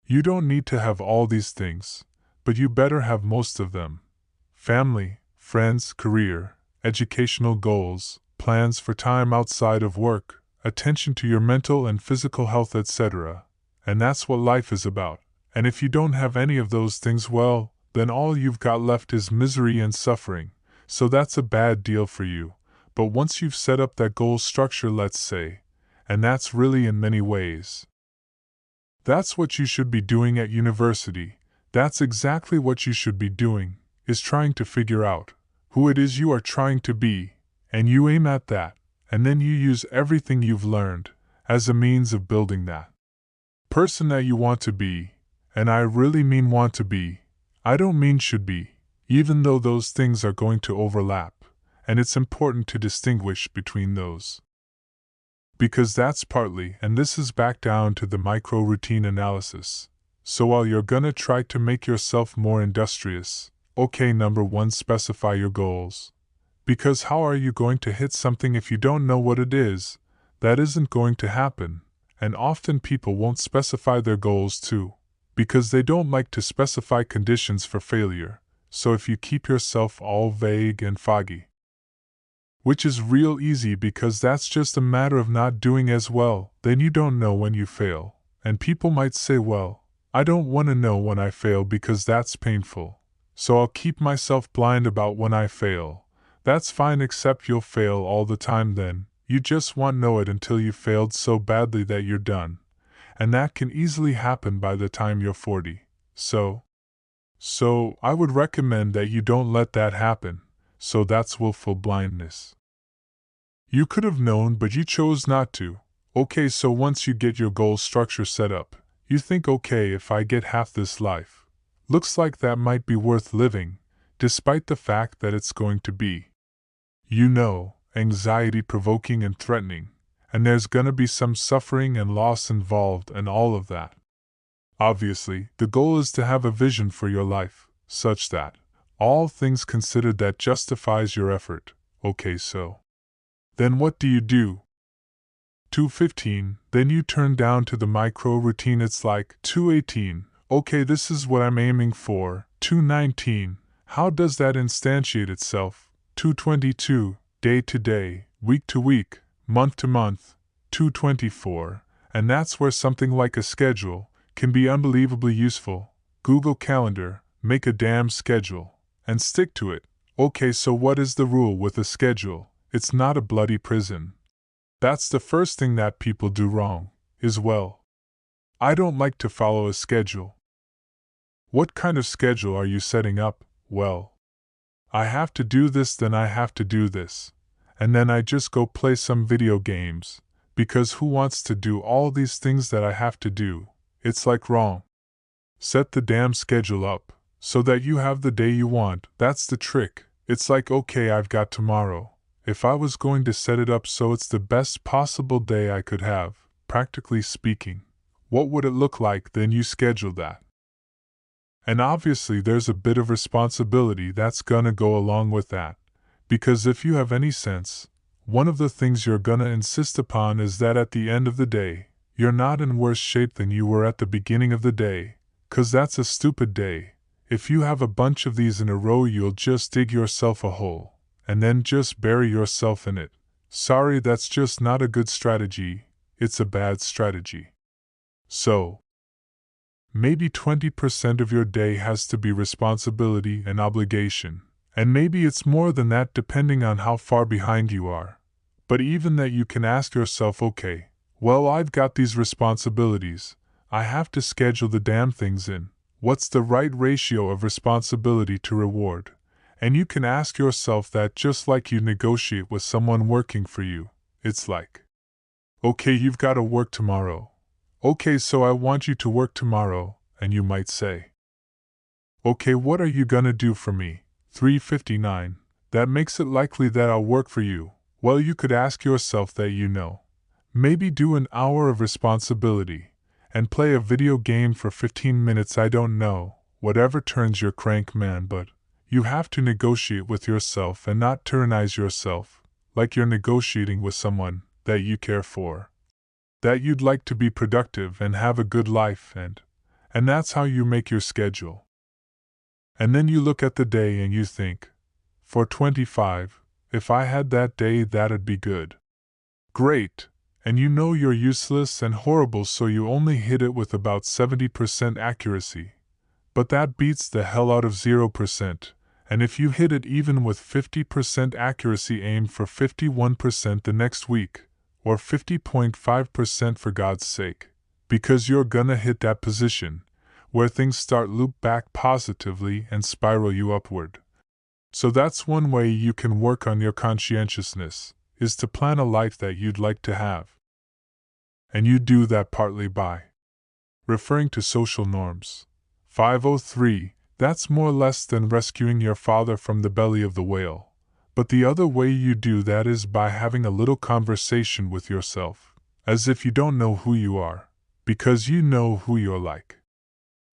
You don't need to have all these things, but you better have most of them. Family, friends, career, educational goals, plans for time outside of work, attention to your mental and physical health, etc. And that's what life is about. And if you don't have any of those things, well, then all you've got left is misery and suffering. So that's a bad deal for you. But once you've set up that goal structure, let's say, and that's really in many ways, that's what you should be doing at university. That's exactly what you should be doing, is trying to figure out who it is you are trying to be, and you aim at that, and then you use everything you've learned as a means of building that person that you want to be. And I really mean want to be. I don't mean should be, even though those things are going to overlap, and it's important to distinguish between those. Because that's partly, and this is back down to the micro-routine analysis. So while you're gonna try to make yourself more industrious, okay, number one, specify your goals. Because how are you going to hit something if you don't know what it is? That isn't going to happen, and often people won't specify their goals too, because they don't like to specify conditions for failure. So if you keep yourself all vague and foggy, which is real easy because that's just a matter of not doing as well, then you don't know when you fail. And people might say, well, I don't want to know when I fail because that's painful, so I'll keep myself blind about when I fail. That's fine, except you'll fail all the time then. You just won't know it until you failed so badly that you're done. And that can easily happen by the time you're 40. So I would recommend that you don't let that happen. So that's willful blindness. You could have known, but you chose not to. Okay, so once you get your goal structure set up, you think, okay, if I get half this life, looks like that might be worth living, despite the fact that it's going to be, anxiety-provoking and threatening, and there's gonna be some suffering and loss involved and all of that. Obviously, the goal is to have a vision for your life, such that, all things considered, that justifies your effort. Okay, so then what do you do? 2:15, then you turn down to the micro-routine. It's like 2:18, okay, this is what I'm aiming for. 2:19, how does that instantiate itself? 2:22, day to day, week to week, month to month. 2:24, and that's where something like a schedule can be unbelievably useful. Google Calendar, make a damn schedule, and stick to it. Okay, so what is the rule with a schedule? It's not a bloody prison. That's the first thing that people do wrong, is well, I don't like to follow a schedule. What kind of schedule are you setting up? Well, I have to do this, then I have to do this, and then I just go play some video games, because who wants to do all these things that I have to do? It's like wrong. Set the damn schedule up, so that you have the day you want. That's the trick. It's like, okay, I've got tomorrow. If I was going to set it up so it's the best possible day I could have, practically speaking, what would it look like? Then you schedule that. And obviously there's a bit of responsibility that's gonna go along with that, because if you have any sense, one of the things you're gonna insist upon is that at the end of the day, you're not in worse shape than you were at the beginning of the day, 'cause that's a stupid day. If you have a bunch of these in a row, you'll just dig yourself a hole, and then just bury yourself in it. Sorry, that's just not a good strategy. It's a bad strategy. So, maybe 20% of your day has to be responsibility and obligation, and maybe it's more than that depending on how far behind you are. But even that, you can ask yourself, okay, well, I've got these responsibilities, I have to schedule the damn things in. What's the right ratio of responsibility to reward? And you can ask yourself that just like you negotiate with someone working for you. It's like, okay, you've got to work tomorrow. Okay, so I want you to work tomorrow, and you might say, okay, what are you gonna do for me? 3:59, that makes it likely that I'll work for you. Well, you could ask yourself that, maybe do an hour of responsibility, and play a video game for 15 minutes, I don't know, whatever turns your crank, man, but you have to negotiate with yourself and not tyrannize yourself, like you're negotiating with someone that you care for, that you'd like to be productive and have a good life, and And that's how you make your schedule. And then you look at the day and you think, for 25, if I had that day, that'd be good. Great. And you know you're useless and horrible, so you only hit it with about 70% accuracy. But that beats the hell out of 0%, and if you hit it even with 50% accuracy, aim for 51% the next week, or 50.5% for God's sake, because you're gonna hit that position, where things start loop back positively and spiral you upward. So that's one way you can work on your conscientiousness, is to plan a life that you'd like to have. And you do that partly by referring to social norms. 503, that's more or less than rescuing your father from the belly of the whale. But the other way you do that is by having a little conversation with yourself, as if you don't know who you are, because you know who you're like.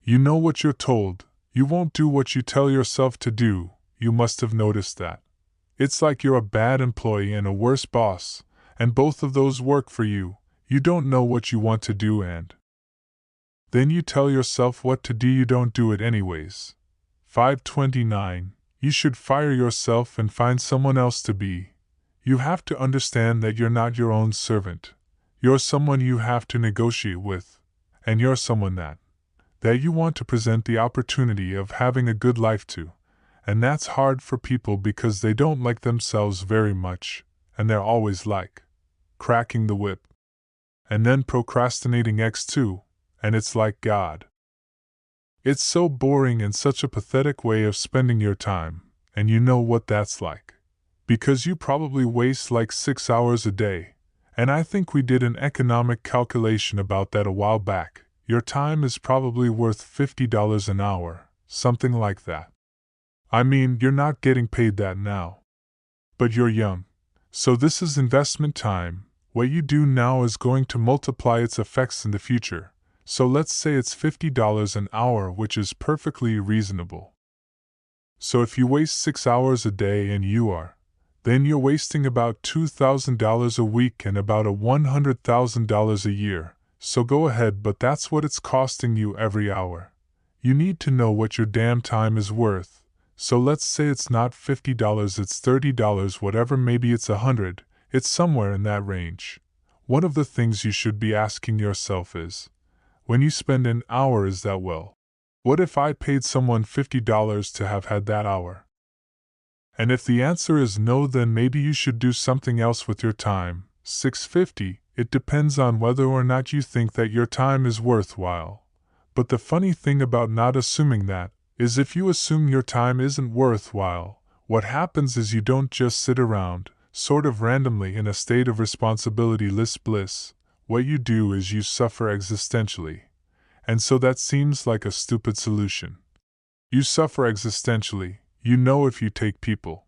You know what you're told, you won't do what you tell yourself to do, you must have noticed that. It's like you're a bad employee and a worse boss, and both of those work for you, you don't know what you want to do and then you tell yourself what to do, you don't do it anyways. 529, you should fire yourself and find someone else to be. You have to understand that you're not your own servant. You're someone you have to negotiate with, and you're someone that you want to present the opportunity of having a good life to. And that's hard for people because they don't like themselves very much, and they're always like cracking the whip. And then procrastinating X2. And it's like God. It's so boring and such a pathetic way of spending your time, and you know what that's like. Because you probably waste like 6 hours a day, and I think we did an economic calculation about that a while back. Your time is probably worth $50 an hour, something like that. I mean, you're not getting paid that now. But you're young. So this is investment time. What you do now is going to multiply its effects in the future. So let's say it's $50 an hour, which is perfectly reasonable. So if you waste 6 hours a day and then you're wasting about $2,000 a week and about $100,000 a year. So go ahead, but that's what it's costing you every hour. You need to know what your damn time is worth. So let's say it's not $50, it's $30, whatever, maybe it's $100, it's somewhere in that range. One of the things you should be asking yourself is, when you spend an hour, is that well? What if I paid someone $50 to have had that hour? And if the answer is no, then maybe you should do something else with your time. 650, it depends on whether or not you think that your time is worthwhile. But the funny thing about not assuming that is if you assume your time isn't worthwhile, what happens is you don't just sit around, sort of randomly in a state of responsibility-less bliss. What you do is you suffer existentially. And so that seems like a stupid solution. You suffer existentially, you know, if you take people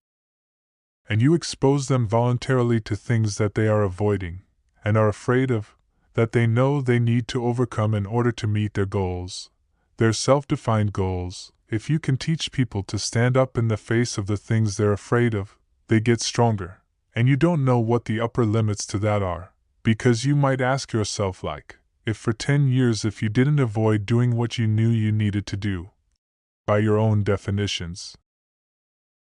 and you expose them voluntarily to things that they are avoiding and are afraid of, that they know they need to overcome in order to meet their goals, their self-defined goals. If you can teach people to stand up in the face of the things they're afraid of, they get stronger. And you don't know what the upper limits to that are. Because you might ask yourself, like, if for 10 years if you didn't avoid doing what you knew you needed to do, by your own definitions,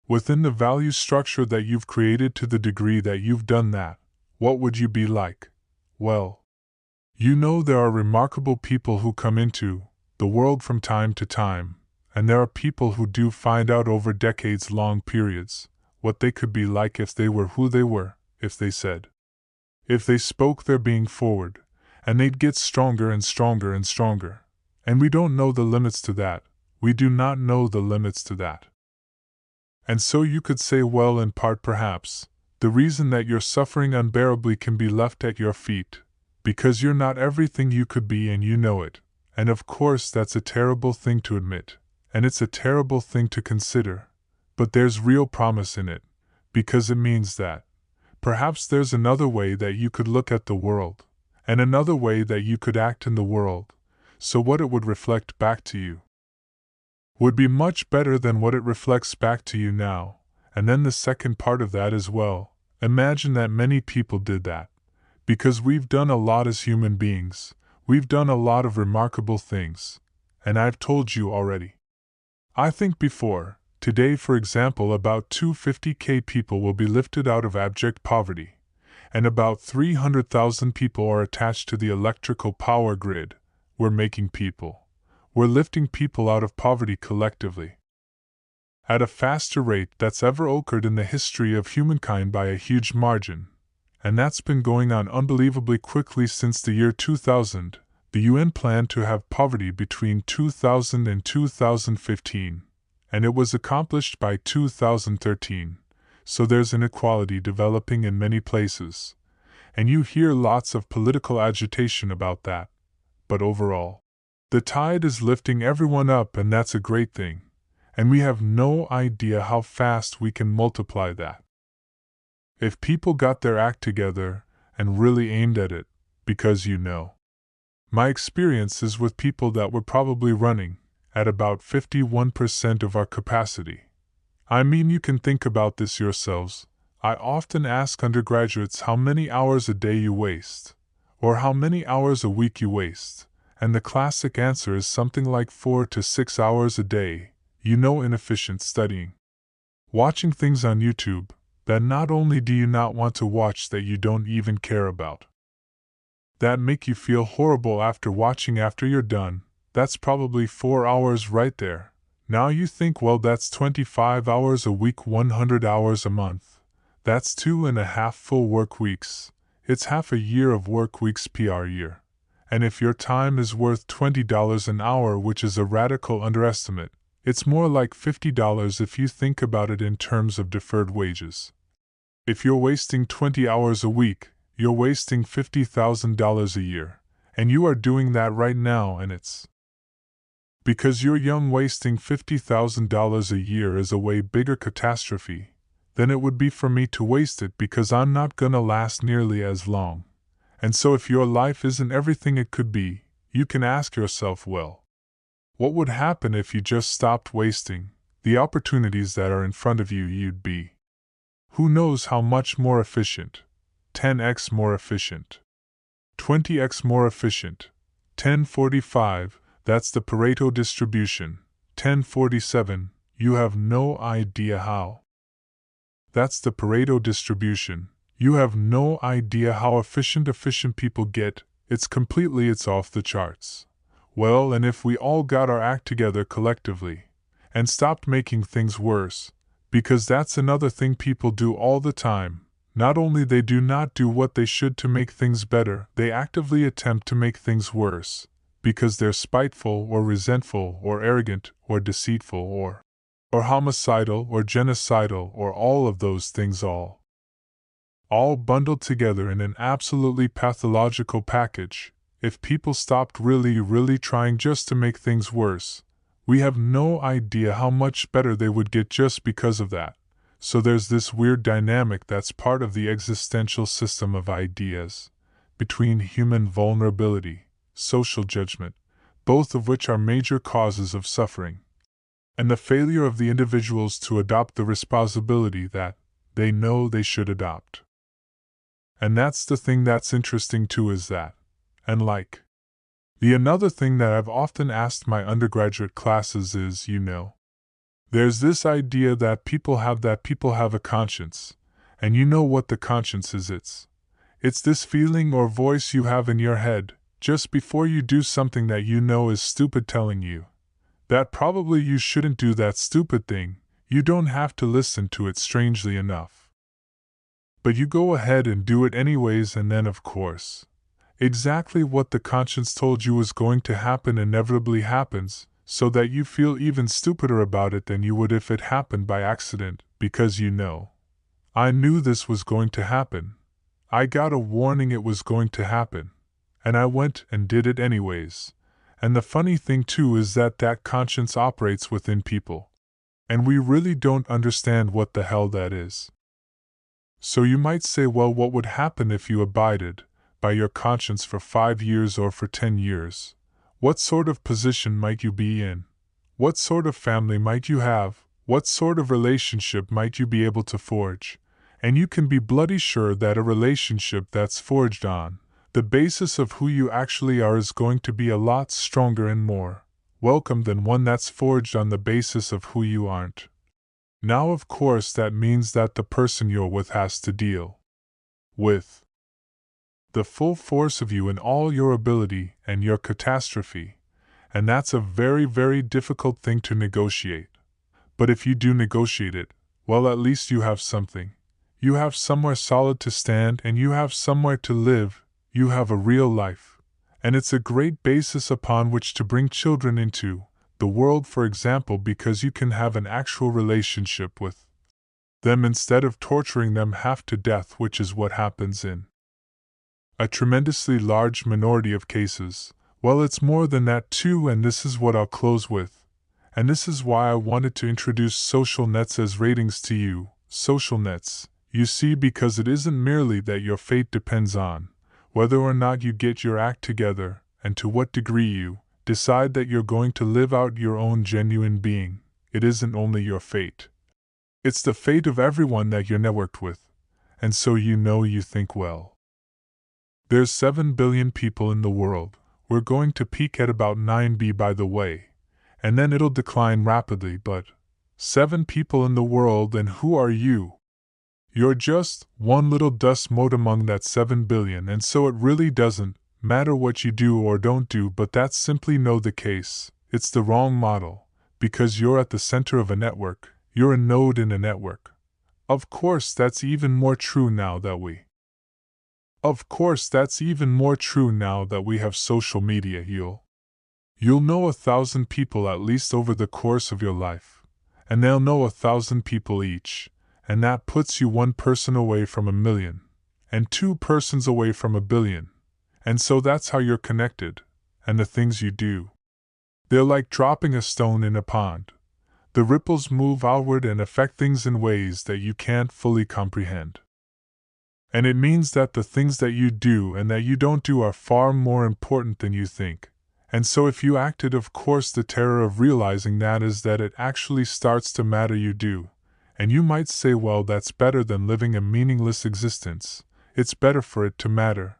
within the value structure that you've created, to the degree that you've done that, what would you be like? Well, you know there are remarkable people who come into the world from time to time, and there are people who do find out over decades-long periods what they could be like if they were who they were, if they said, if they spoke their being forward, and they'd get stronger and stronger and stronger. And we don't know the limits to that. We do not know the limits to that. And so you could say, well, in part perhaps, the reason that you're suffering unbearably can be left at your feet, because you're not everything you could be and you know it. And of course that's a terrible thing to admit, and it's a terrible thing to consider. But there's real promise in it, because it means that perhaps there's another way that you could look at the world, and another way that you could act in the world, so what it would reflect back to you would be much better than what it reflects back to you now. And then the second part of that as well, imagine that many people did that. Because we've done a lot as human beings, we've done a lot of remarkable things, and I've told you already. I think before, today for example about 250,000 people will be lifted out of abject poverty, and about 300,000 people are attached to the electrical power grid. We're making people. We're lifting people out of poverty collectively. At a faster rate that's ever occurred in the history of humankind by a huge margin. And that's been going on unbelievably quickly since the year 2000. The UN planned to have poverty between 2000 and 2015, and it was accomplished by 2013. So there's inequality developing in many places, and you hear lots of political agitation about that. But overall, the tide is lifting everyone up, and that's a great thing, and we have no idea how fast we can multiply that. If people got their act together and really aimed at it, because my experience is with people that were probably running at about 51% of our capacity. I mean, you can think about this yourselves. I often ask undergraduates how many hours a day you waste, or how many hours a week you waste, and the classic answer is something like 4 to 6 hours a day. Inefficient studying. Watching things on YouTube that not only do you not want to watch, that you don't even care about, that make you feel horrible after watching after you're done. That's probably 4 hours right there. Now you think, well, that's 25 hours a week, 100 hours a month. That's 2.5 full work weeks. It's half a year of work weeks per year. And if your time is worth $20 an hour, which is a radical underestimate, it's more like $50 if you think about it in terms of deferred wages. If you're wasting 20 hours a week, you're wasting $50,000 a year, and you are doing that right now, and it's because you're young. Wasting $50,000 a year is a way bigger catastrophe than it would be for me to waste it, because I'm not gonna last nearly as long. And so if your life isn't everything it could be, you can ask yourself, well, what would happen if you just stopped wasting the opportunities that are in front of you? You'd be, who knows how much more efficient. 10x more efficient, 20x more efficient, 10-45, that's the Pareto distribution, 10-47, you have no idea how. That's the Pareto distribution, you have no idea how efficient people get, it's off the charts. Well, and if we all got our act together collectively, and stopped making things worse, because that's another thing people do all the time. Not only they do not do what they should to make things better, they actively attempt to make things worse, because they're spiteful or resentful or arrogant or deceitful or homicidal or genocidal or all of those things, all bundled together in an absolutely pathological package. If people stopped really trying just to make things worse, we have no idea how much better they would get just because of that. So there's this weird dynamic that's part of the existential system of ideas, between human vulnerability, social judgment, both of which are major causes of suffering, and the failure of the individuals to adopt the responsibility that they know they should adopt. And that's the thing that's interesting too, is that, and like the another thing that I've often asked my undergraduate classes is, there's this idea that people have a conscience, and you know what the conscience is. It's this feeling or voice you have in your head, just before you do something that you know is stupid, telling you that probably you shouldn't do that stupid thing. You don't have to listen to it, strangely enough, but you go ahead and do it anyways, and then of course, exactly what the conscience told you was going to happen inevitably happens, so that you feel even stupider about it than you would if it happened by accident, because I knew this was going to happen. I got a warning it was going to happen, and I went and did it anyways. And the funny thing too is that conscience operates within people, and we really don't understand what the hell that is. So you might say, well, what would happen if you abided by your conscience for 5 years or for 10 years? What sort of position might you be in? What sort of family might you have? What sort of relationship might you be able to forge? And you can be bloody sure that a relationship that's forged on the basis of who you actually are is going to be a lot stronger and more welcome than one that's forged on the basis of who you aren't. Now, of course, that means that the person you're with has to deal with the full force of you in all your ability and your catastrophe, and that's a very, very difficult thing to negotiate. But if you do negotiate it, well, at least you have something. You have somewhere solid to stand, and you have somewhere to live. You have a real life. And it's a great basis upon which to bring children into the world, for example, because you can have an actual relationship with them instead of torturing them half to death, which is what happens in a tremendously large minority of cases. Well, it's more than that too, and this is what I'll close with. And this is why I wanted to introduce social nets as ratings to you. Social nets, you see, because it isn't merely that your fate depends on whether or not you get your act together, and to what degree you decide that you're going to live out your own genuine being. It isn't only your fate. It's the fate of everyone that you're networked with. And so you think, well, there's 7 billion people in the world. We're going to peak at about 9B, by the way, and then it'll decline rapidly, but 7 people in the world, and who are you? You're just one little dust mote among that 7 billion, and so it really doesn't matter what you do or don't do, but that's simply no the case. It's the wrong model, because you're at the center of a network. You're a node in a network. Of course, that's even more true now that we have social media. You'll know 1,000 people at least over the course of your life, and they'll know 1,000 people each, and that puts you 1 person away from 1 million, and 2 persons away from 1 billion, and so that's how you're connected, and the things you do, they're like dropping a stone in a pond. The ripples move outward and affect things in ways that you can't fully comprehend. And it means that the things that you do and that you don't do are far more important than you think. And so if you acted, of course, the terror of realizing that is that it actually starts to matter you do. And you might say, well, that's better than living a meaningless existence. It's better for it to matter.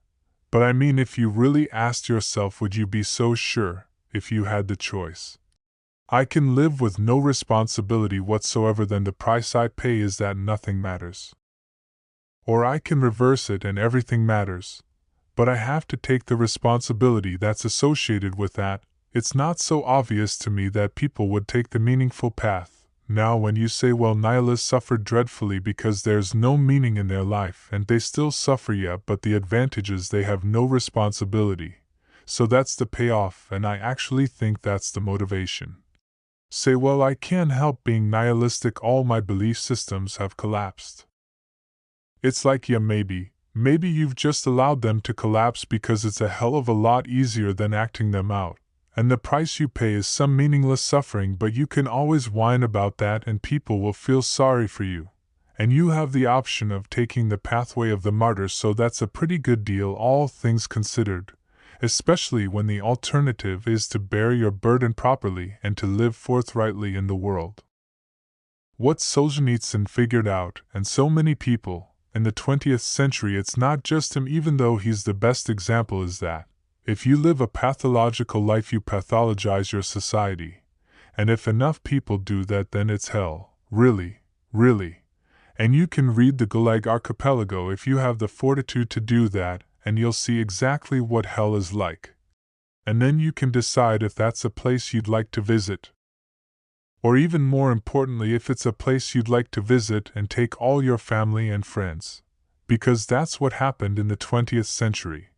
But I mean, if you really asked yourself, would you be so sure if you had the choice? I can live with no responsibility whatsoever, then the price I pay is that nothing matters. Or I can reverse it and everything matters. But I have to take the responsibility that's associated with that. It's not so obvious to me that people would take the meaningful path. Now when you say, well, nihilists suffered dreadfully because there's no meaning in their life, and they still suffer, yeah, but the advantage is they have no responsibility. So that's the payoff, and I actually think that's the motivation. Say, well, I can't help being nihilistic, all my belief systems have collapsed. It's like, yeah, maybe you've just allowed them to collapse because it's a hell of a lot easier than acting them out. And the price you pay is some meaningless suffering, but you can always whine about that and people will feel sorry for you. And you have the option of taking the pathway of the martyr, so that's a pretty good deal, all things considered. Especially when the alternative is to bear your burden properly and to live forthrightly in the world. What Solzhenitsyn figured out, and so many people, in the 20th century, it's not just him even though he's the best example, is that if you live a pathological life you pathologize your society. And if enough people do that, then it's hell. Really. And you can read the Gulag Archipelago if you have the fortitude to do that, and you'll see exactly what hell is like. And then you can decide if that's a place you'd like to visit. Or even more importantly, if it's a place you'd like to visit and take all your family and friends. Because that's what happened in the 20th century.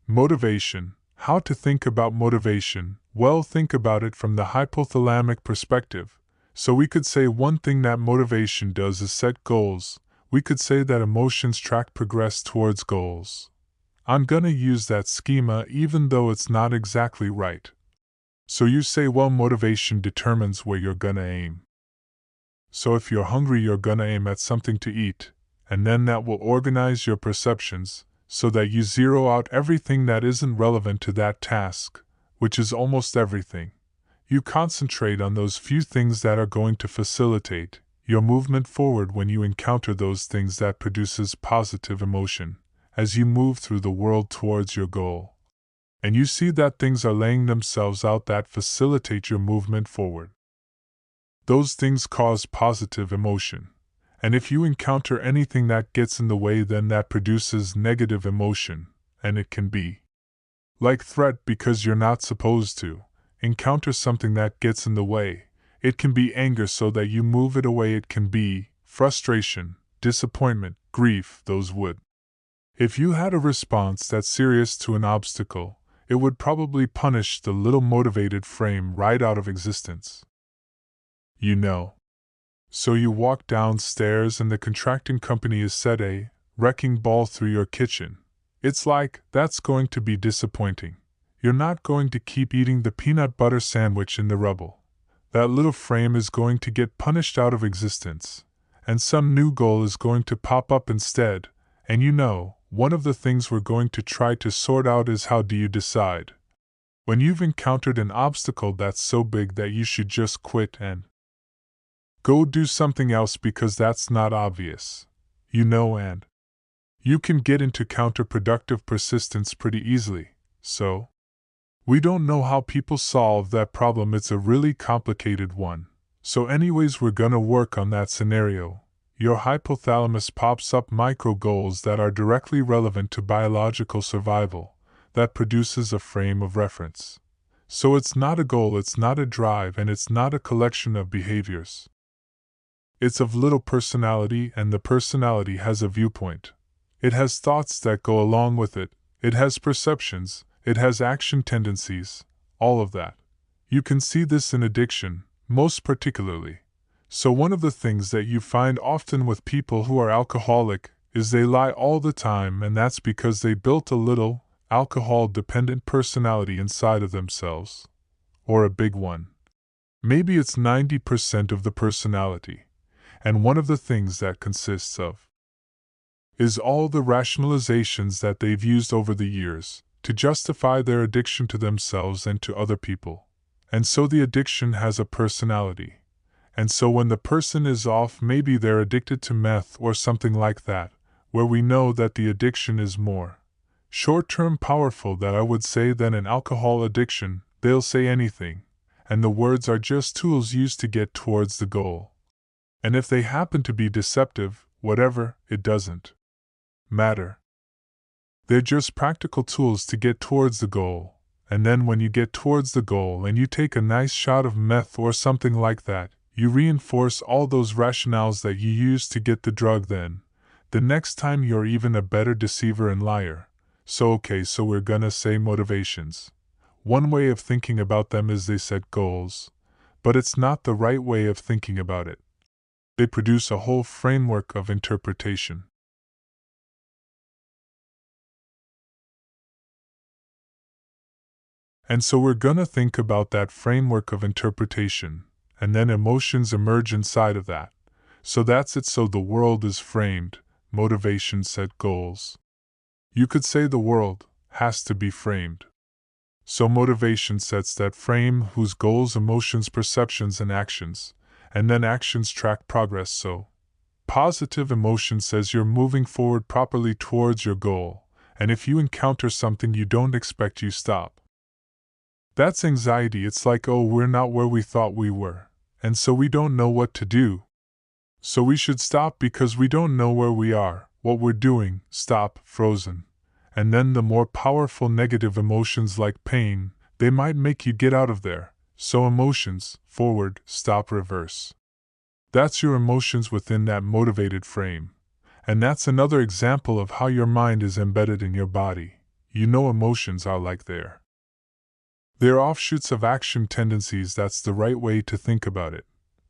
Motivation. How to think about motivation? Well, think about it from the hypothalamic perspective. So we could say one thing that motivation does is set goals. We could say that emotions track progress towards goals. I'm gonna use that schema even though it's not exactly right. So you say, well, motivation determines where you're gonna aim. So if you're hungry, you're gonna aim at something to eat, and then that will organize your perceptions, so that you zero out everything that isn't relevant to that task, which is almost everything. You concentrate on those few things that are going to facilitate your movement forward when you encounter those things that produces positive emotion, as you move through the world towards your goal. And you see that things are laying themselves out that facilitate your movement forward. Those things cause positive emotion. And if you encounter anything that gets in the way, then that produces negative emotion, and it can be like threat because you're not supposed to encounter something that gets in the way. It can be anger so that you move it away. It can be frustration, disappointment, grief. Those would. If you had a response that's serious to an obstacle, it would probably punish the little motivated frame right out of existence. You know. So you walk downstairs and the contracting company has set a wrecking ball through your kitchen. It's like, that's going to be disappointing. You're not going to keep eating the peanut butter sandwich in the rubble. That little frame is going to get punished out of existence. And some new goal is going to pop up instead. And you know, one of the things we're going to try to sort out is how do you decide when you've encountered an obstacle that's so big that you should just quit and go do something else because that's not obvious. You know, and you can get into counterproductive persistence pretty easily. So, we don't know how people solve that problem. It's a really complicated one. So anyways, we're gonna work on that scenario. Your hypothalamus pops up micro goals that are directly relevant to biological survival, that produces a frame of reference. So it's not a goal, it's not a drive, and it's not a collection of behaviors. It's of little personality, and the personality has a viewpoint. It has thoughts that go along with it, it has perceptions, it has action tendencies, all of that. You can see this in addiction, most particularly. So one of the things that you find often with people who are alcoholic is they lie all the time, and that's because they built a little, alcohol-dependent personality inside of themselves. Or a big one. Maybe it's 90% of the personality. And one of the things that consists of is all the rationalizations that they've used over the years to justify their addiction to themselves and to other people. And so the addiction has a personality. And so when the person is off, maybe they're addicted to meth or something like that, where we know that the addiction is more short-term powerful that I would say than an alcohol addiction, they'll say anything, and the words are just tools used to get towards the goal. And if they happen to be deceptive, whatever, it doesn't matter. They're just practical tools to get towards the goal, and then when you get towards the goal and you take a nice shot of meth or something like that, you reinforce all those rationales that you used to get the drug. Then, the next time you're even a better deceiver and liar. So we're gonna say motivations. One way of thinking about them is they set goals, but it's not the right way of thinking about it. They produce a whole framework of interpretation. And so we're gonna think about that framework of interpretation, and then emotions emerge inside of that. So that's it. So the world is framed, motivation set goals. You could say the world has to be framed. So motivation sets that frame, whose goals, emotions, perceptions, and actions, and then actions track progress. So positive emotion says you're moving forward properly towards your goal, and if you encounter something you don't expect, you stop. That's anxiety. It's like, oh, we're not where we thought we were, and so we don't know what to do. So we should stop because we don't know where we are, what we're doing, stop, frozen. And then the more powerful negative emotions like pain, they might make you get out of there. So emotions, forward, stop, reverse. That's your emotions within that motivated frame. And that's another example of how your mind is embedded in your body. You know, emotions are like they're offshoots of action tendencies. That's the right way to think about it.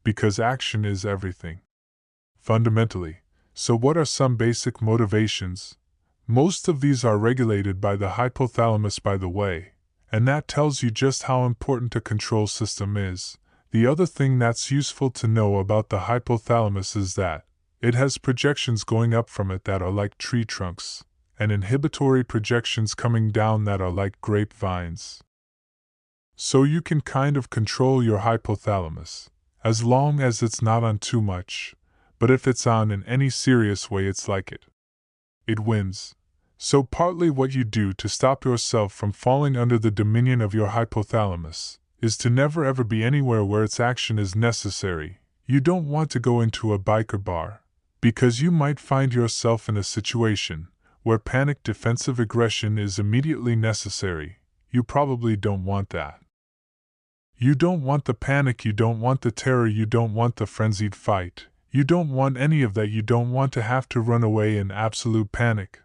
Because action is everything. Fundamentally. So what are some basic motivations? Most of these are regulated by the hypothalamus, by the way, and that tells you just how important a control system is. The other thing that's useful to know about the hypothalamus is that it has projections going up from it that are like tree trunks, and inhibitory projections coming down that are like grapevines. So you can kind of control your hypothalamus, as long as it's not on too much, but if it's on in any serious way, it's like it wins. So partly what you do to stop yourself from falling under the dominion of your hypothalamus is to never ever be anywhere where its action is necessary. You don't want to go into a biker bar, because you might find yourself in a situation where panic defensive aggression is immediately necessary. You probably don't want that. You don't want the panic, you don't want the terror, you don't want the frenzied fight. You don't want any of that, you don't want to have to run away in absolute panic.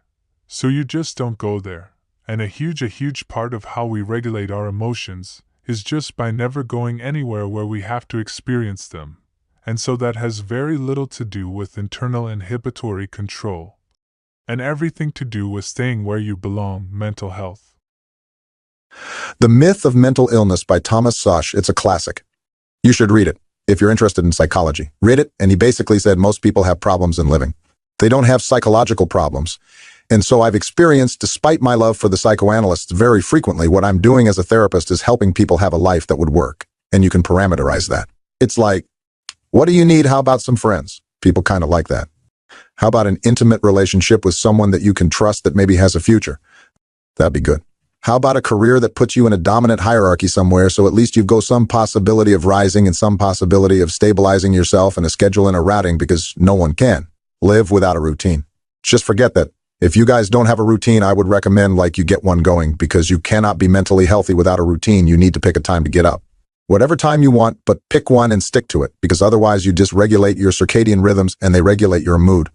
So you just don't go there. And a huge part of how we regulate our emotions is just by never going anywhere where we have to experience them. And so that has very little to do with internal inhibitory control, and everything to do with staying where you belong, mental health. The Myth of Mental Illness by Thomas Szasz. It's a classic. You should read it if you're interested in psychology. Read it, and he basically said most people have problems in living. They don't have psychological problems. And so I've experienced, despite my love for the psychoanalysts, very frequently what I'm doing as a therapist is helping people have a life that would work. And you can parameterize that. It's like, what do you need? How about some friends? People kind of like that. How about an intimate relationship with someone that you can trust that maybe has a future? That'd be good. How about a career that puts you in a dominant hierarchy somewhere, so at least you've got some possibility of rising and some possibility of stabilizing yourself and a schedule and a routing, because no one can live without a routine. Just forget that. If you guys don't have a routine, I would recommend you get one going, because you cannot be mentally healthy without a routine. You need to pick a time to get up. Whatever time you want, but pick one and stick to it, because otherwise you dysregulate your circadian rhythms and they regulate your mood.